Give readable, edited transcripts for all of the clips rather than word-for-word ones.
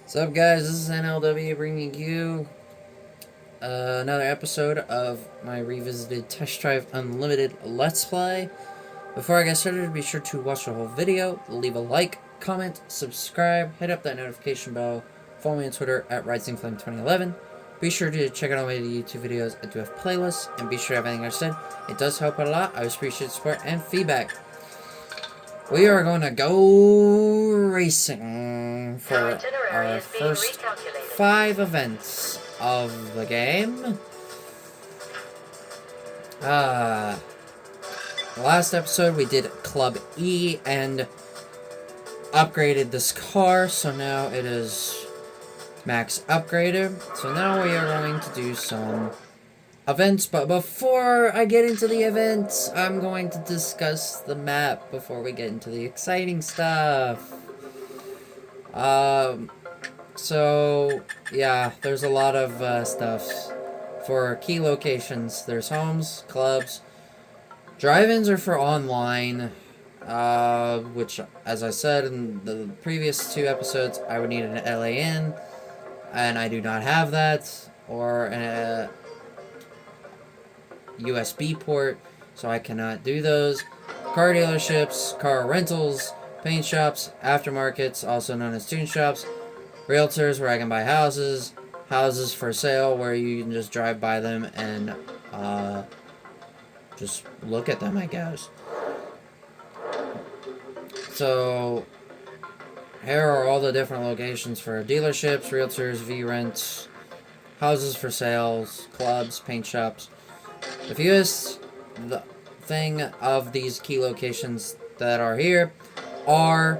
What's up, guys? This is NLW bringing you another episode of my revisited Test Drive Unlimited Let's Play. Before I get started, be sure to watch the whole video, leave a like, comment, subscribe, hit up that notification bell, follow me on Twitter at RisingFlame2011. Be sure to check out all my YouTube videos. I do have playlists, and be sure to have anything I said. It does help out a lot. I always appreciate support and feedback. We are going to go racing for our first 5 events of the game. Last episode we did Club E and upgraded this car, so now it is max upgraded. So now we are going to do some events, but before I get into the events, I'm going to discuss the map before we get into the exciting stuff. So, yeah, there's a lot of stuff. For key locations, there's homes, clubs. Drive-ins are for online, which, as I said in the previous 2 episodes, I would need an LAN, and I do not have that, or a USB port, so I cannot do those. Car dealerships, car rentals, paint shops, aftermarkets, also known as tune shops, realtors where I can buy houses, houses for sale where you can just drive by them and just look at them, I guess. So here are all the different locations for dealerships, realtors, V-rents, houses for sales, clubs, paint shops. The fewest thing of these key locations that are here are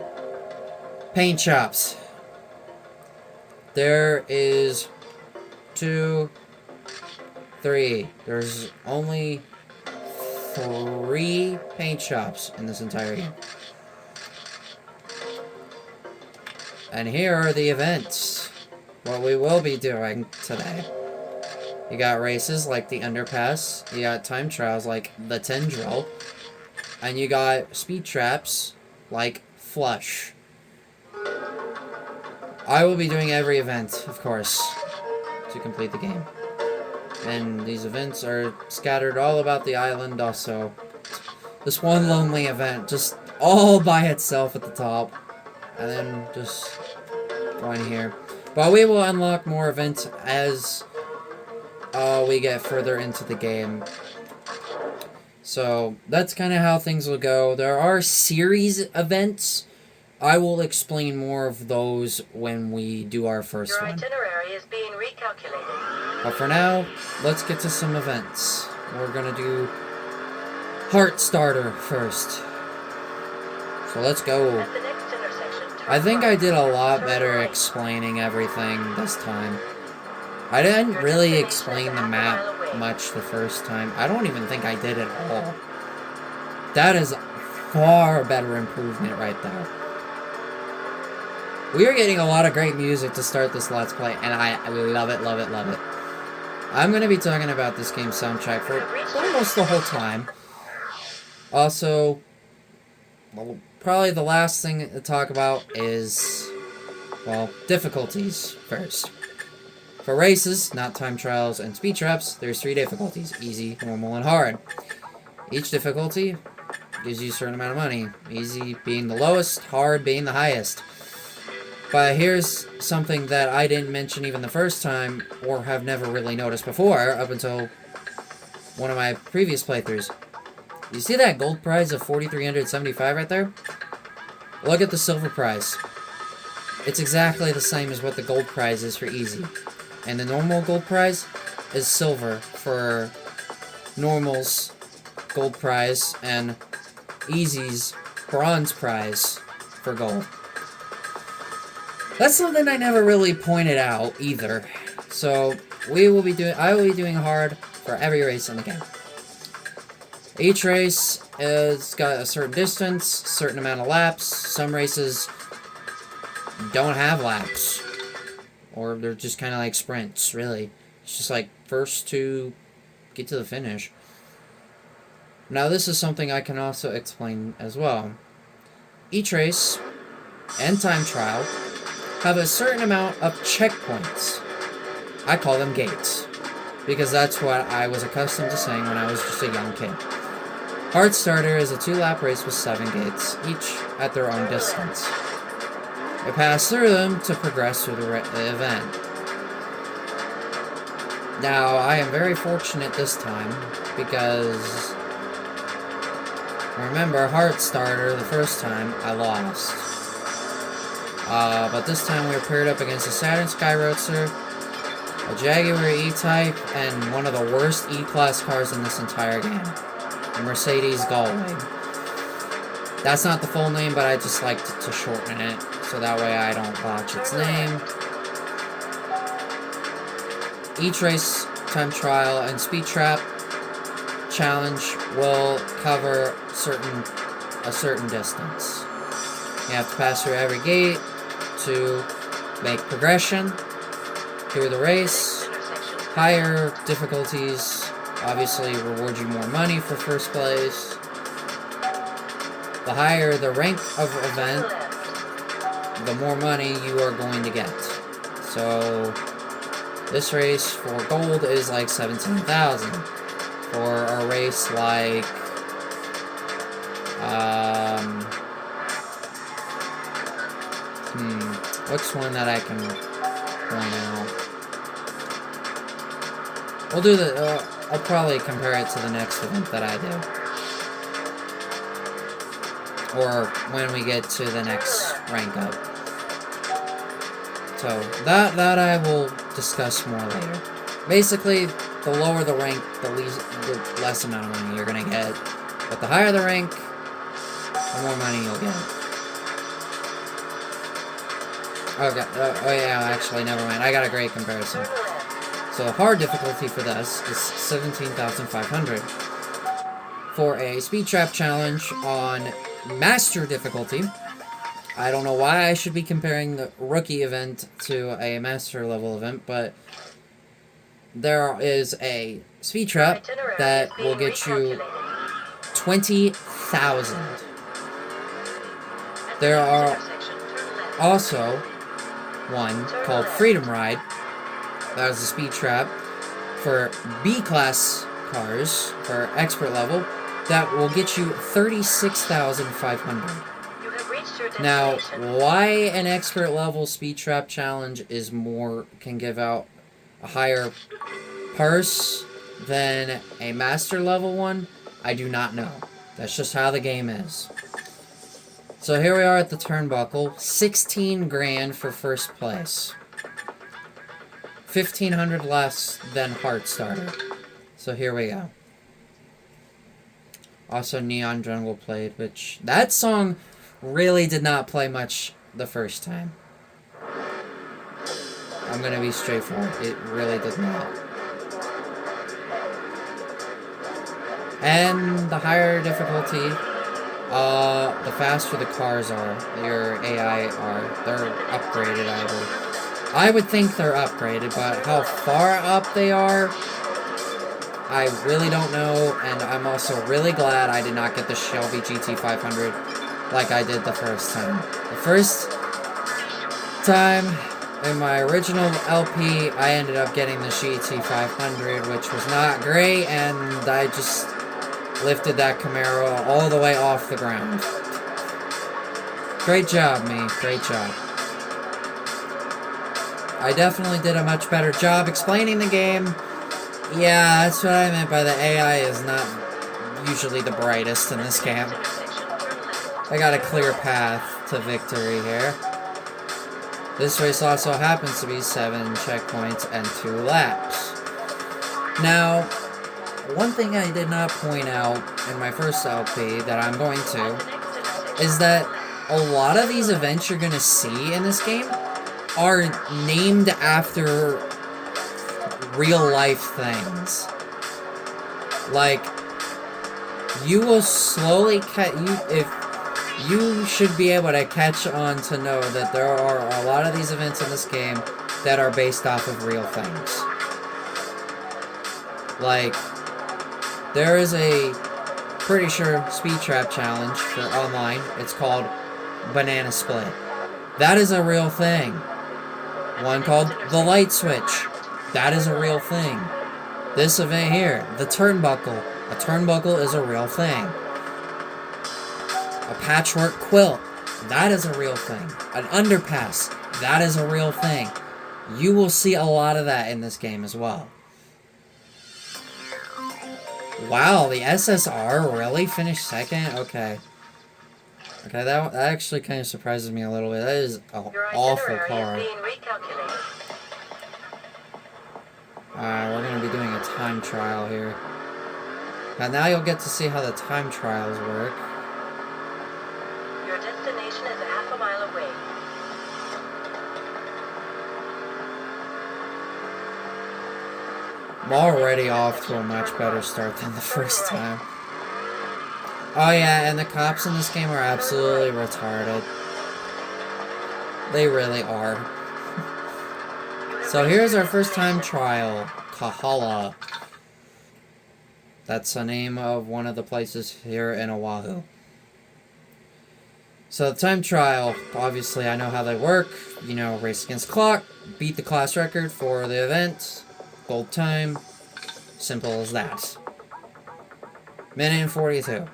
paint shops. There is 2, 3. There's only 3 paint shops in this entire game. And here are the events. What we will be doing today. You got races like the Underpass, you got time trials like the Tendril, and you got speed traps like Flush. I will be doing every event, of course, to complete the game. And these events are scattered all about the island also. This one lonely event, just all by itself at the top. And then just going here. But we will unlock more events as we get further into the game. So that's kind of how things will go. There are series events. I will explain more of those when we do our first one. Your itinerary is being recalculated. But for now, let's get to some events. We're gonna do Heart Starter first. So let's go. At the next intersection, I think I did a lot better explaining everything this time. I didn't really explain the map much the first time. I don't even think I did at all. That is far better improvement right there. We are getting a lot of great music to start this Let's Play, and I love it, love it, love it. I'm going to be talking about this game's soundtrack for almost the whole time. Also, well, probably the last thing to talk about is, well, difficulties first. For races, not time trials and speed traps, there's 3 difficulties: easy, normal, and hard. Each difficulty gives you a certain amount of money. Easy being the lowest, hard being the highest. But here's something that I didn't mention even the first time, or have never really noticed before, up until one of my previous playthroughs. You see that gold prize of 4,375 right there? Look at the silver prize. It's exactly the same as what the gold prize is for easy. And the normal gold prize is silver for normal's gold prize, and easy's bronze prize for gold. That's something I never really pointed out either. So I will be doing hard for every race in the game. Each race has got a certain distance, certain amount of laps. Some races don't have laps. Or they're just kind of like sprints, really. It's just like first to get to the finish. Now this is something I can also explain as well. Each race and time trial have a certain amount of checkpoints. I call them gates, because that's what I was accustomed to saying when I was just a young kid. Hard Starter is a 2-lap race with 7 gates, each at their own distance. You pass through them to progress through the event. Now, I am very fortunate this time, because remember, Hard Starter, the first time, I lost. But this time we were paired up against a Saturn Sky Roadster, a Jaguar E-Type, and one of the worst E-Class cars in this entire game, a Mercedes Galway. That's not the full name, but I just like to shorten it, so that way I don't botch its name. Each race, time trial, and speed trap challenge will cover a certain distance. You have to pass through every gate to make progression through the race. Higher difficulties obviously reward you more money for first place. The higher the rank of event, the more money you are going to get. So this race for gold is like 17,000. For a race like what's one that I can point out? We'll do the I'll probably compare it to the next event that I do, or when we get to the next rank up. So that I will discuss more later. Basically, the lower the rank, the less amount of money you're gonna get. But the higher the rank, the more money you'll get. Okay. Oh yeah, actually, never mind. I got a great comparison. So hard difficulty for this is 17,500. For a speed trap challenge on master difficulty, I don't know why I should be comparing the rookie event to a master level event, but there is a speed trap that will get you 20,000. There are also one called Freedom Ride. That is a speed trap for B-class cars, for expert level, that will get you 36,500. Now, why an expert level speed trap challenge can give out a higher purse than a master level one, I do not know. That's just how the game is. So here we are at the turnbuckle, 16 grand for first place. 1,500 less than Hard Starter. So here we go. Also, Neon Jungle played, which that song really did not play much the first time. I'm gonna be straightforward. It really did not. And the higher difficulty, the faster the cars are, your AI are. They're upgraded, I would think they're upgraded, but how far up they are, I really don't know, and I'm also really glad I did not get the Shelby GT500 like I did the first time. The first time, in my original LP, I ended up getting the GT500, which was not great, and I just lifted that Camaro all the way off the ground. Great job, me. Great job. I definitely did a much better job explaining the game. Yeah, that's what I meant by the AI is not usually the brightest in this game. I got a clear path to victory here. This race also happens to be 7 checkpoints and 2 laps. Now, one thing I did not point out in my first LP that I'm going to is that a lot of these events you're going to see in this game are named after real life things. Like, you will slowly you should be able to catch on to know that there are a lot of these events in this game that are based off of real things. Like, there is a pretty sure speed trap challenge for online. It's called Banana Split. That is a real thing. One called the light switch. That is a real thing. This event here, the turnbuckle. A turnbuckle is a real thing. A patchwork quilt. That is a real thing. An underpass. That is a real thing. You will see a lot of that in this game as well. Wow, the SSR really finished second? Okay. Okay, that actually kind of surprises me a little bit. That is an awful car. We're going to be doing a time trial here. And now you'll get to see how the time trials work. Your destination is a half a mile away. I'm already off to a much better start than the first time. Oh yeah, and the cops in this game are absolutely retarded. They really are. So here's our first time trial. Kahala. That's the name of one of the places here in Oahu. So the time trial, obviously I know how they work. You know, race against the clock, beat the class record for the event, gold time, simple as that. Minute and 42.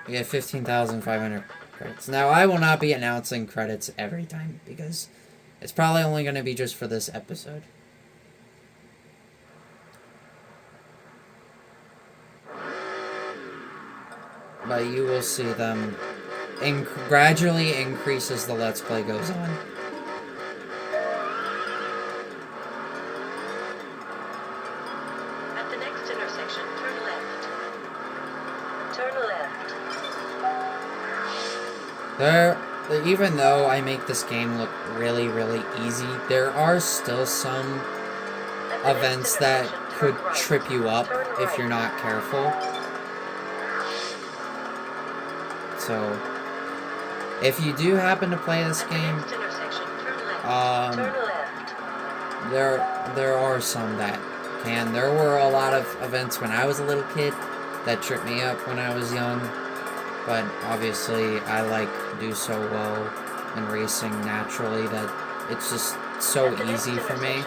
You get 15,500 credits. Now I will not be announcing credits every time because it's probably only going to be just for this episode. But you will see them gradually increase as the Let's Play goes on. At the next intersection, turn left. Turn left. Even though I make this game look really, really easy, there are still some events that could trip you up if you're not careful. So, if you do happen to play this game, there are some that can. There were a lot of events when I was a little kid that tripped me up when I was young, but obviously I do so well in racing naturally that it's just so easy for me.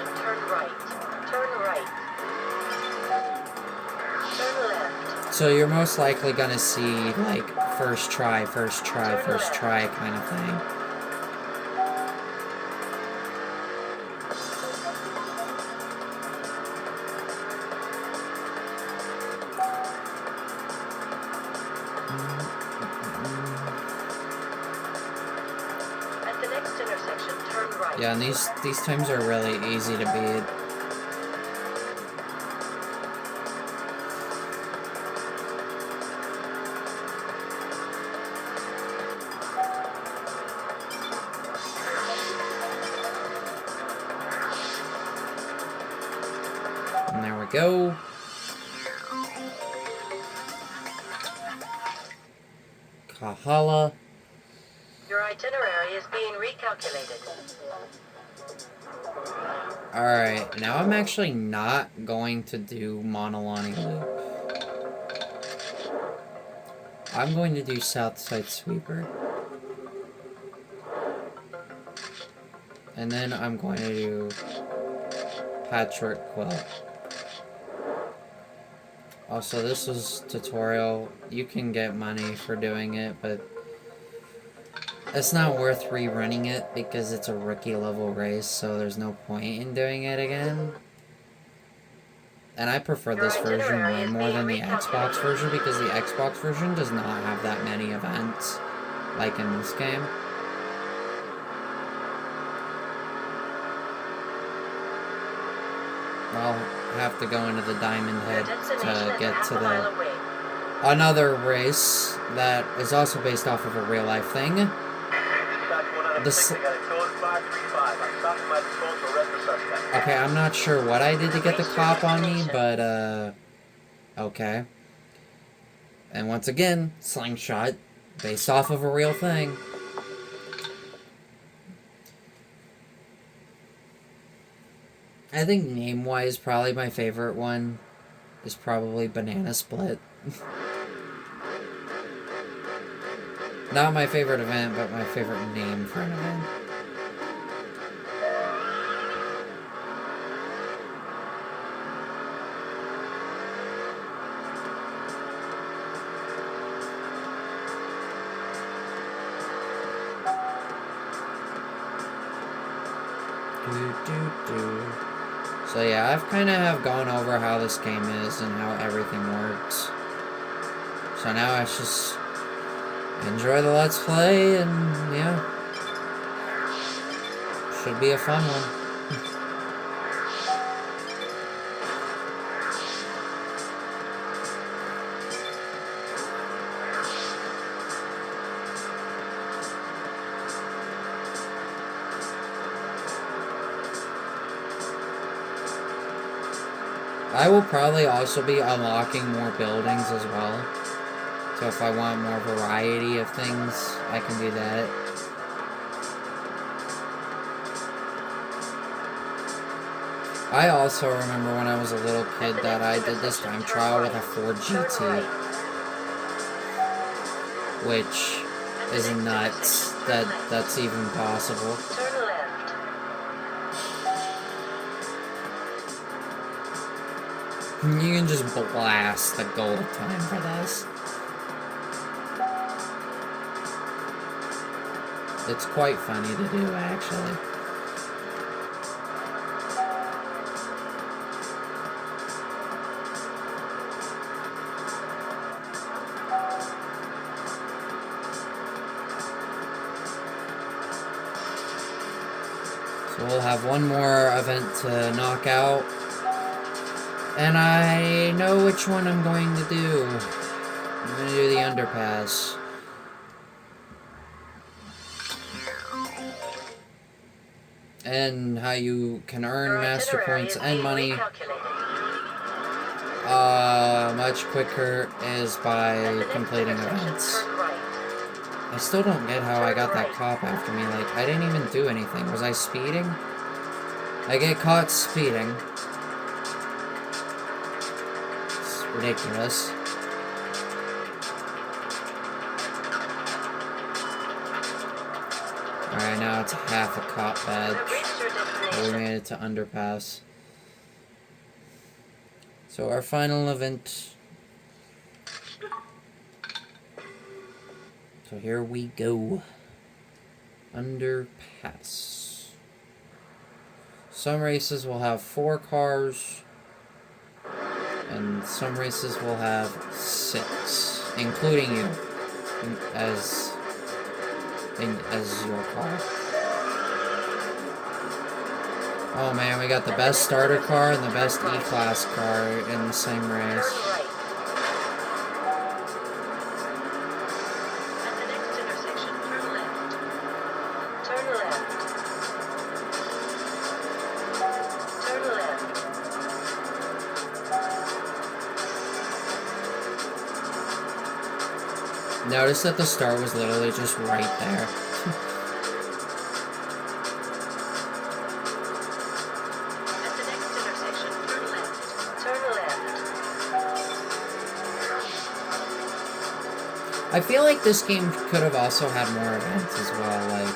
So you're most likely gonna see first try kind of thing. At the next intersection, turn right. Yeah, and these times are really easy to beat. And there we go. Kahala. Your itinerary is being recalculated. Alright, now I'm actually not going to do Monolani Loop. I'm going to do Southside Sweeper. And then I'm going to do Patchwork Quilt. Also, this was tutorial. You can get money for doing it, but it's not worth rerunning it because it's a rookie level race, so there's no point in doing it again. And I prefer this version way more than the Xbox version because the Xbox version does not have that many events like in this game. I'll have to go into the Diamond Head to get to another race that is also based off of a real life thing. Okay, I'm not sure what I did to get the cop on me, but okay. And once again, Slingshot, based off of a real thing. I think name-wise, probably my favorite one is probably Banana Split. Not my favorite event, but my favorite name for an event. So yeah, I've kind of have gone over how this game is and how everything works. So now it's just enjoy the Let's Play, and yeah, should be a fun one. I will probably also be unlocking more buildings as well. So if I want more variety of things, I can do that. I also remember when I was a little kid that I did this time trial with a Ford GT. Which is nuts that that's even possible. Turn left. You can just blast the gold time for this. It's quite funny to do, actually. So we'll have one more event to knock out. And I know which one I'm going to do. I'm going to do the underpass. And how you can earn master points and money much quicker is by completing events. I still don't get how I got that cop after me. Like, I didn't even do anything. Was I speeding? I get caught speeding. Ridiculous. Alright, now it's half a cop badge. We made it to underpass. So our final event. So here we go. Underpass. Some races will have 4 cars. And some races will have 6, including you, as your car. Oh man, we got the best starter car and the best E-Class car in the same race. At the next intersection, turn left. Turn left. Turn left. Notice that the star was literally just right there. At the next intersection, turn left. Turn left. I feel like this game could have also had more events as well. Like,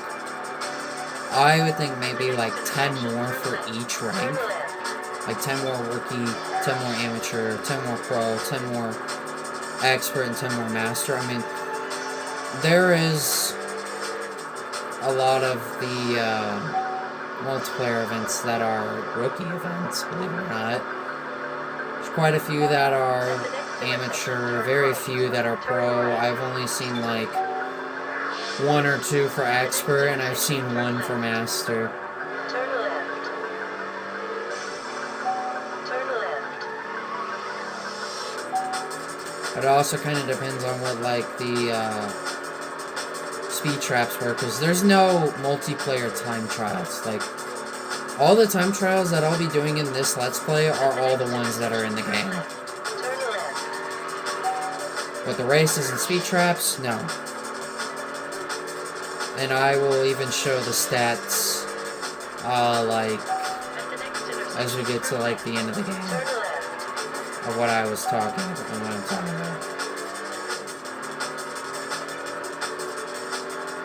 I would think maybe like 10 more for each Turn rank. left. Like 10 more rookie, 10 more amateur, 10 more pro, 10 more expert, and 10 more master. I mean, there is a lot of the multiplayer events that are rookie events, believe it or not. There's quite a few that are amateur, very few that are pro. I've only seen like 1 or 2 for expert, and I've seen 1 for master. Turn left. Turn left. It also kind of depends on what like the speed traps were, because there's no multiplayer time trials. Like, all the time trials that I'll be doing in this Let's Play are all the ones that are in the game. Turn left. But the races and speed traps, no. And I will even show the stats, like, At the next intersection, as we get to, like, the end of the game, turn left. of what I was talking about, and what I'm talking about.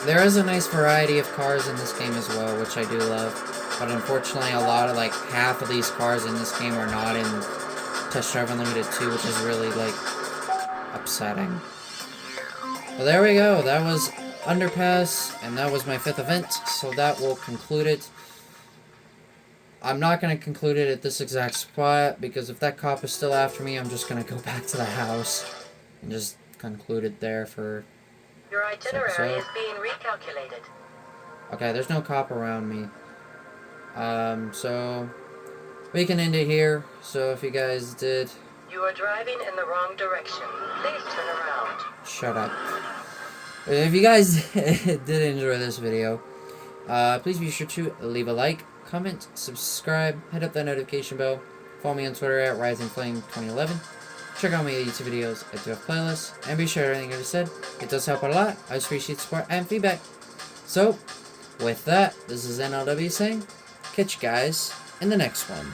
There is a nice variety of cars in this game as well, which I do love. But unfortunately, a lot of, like, half of these cars in this game are not in Test Drive Unlimited 2, which is really, like, upsetting. But there we go. That was Underpass, and that was my 5th event, so that will conclude it. I'm not going to conclude it at this exact spot, because if that cop is still after me, I'm just going to go back to the house and just conclude it there for... Your itinerary So- is being recalculated. Okay, there's no cop around me. So we can end it here. So if you guys did... You are driving in the wrong direction. Please turn around. Shut up. If you guys did enjoy this video, please be sure to leave a like, comment, subscribe, hit up that notification bell, follow me on Twitter at RisingFlame2011, check out my YouTube videos, I do have playlists, and be sure everything I just said, it does help out a lot. I just appreciate support and feedback. So, with that, this is NLW saying, catch you guys in the next one.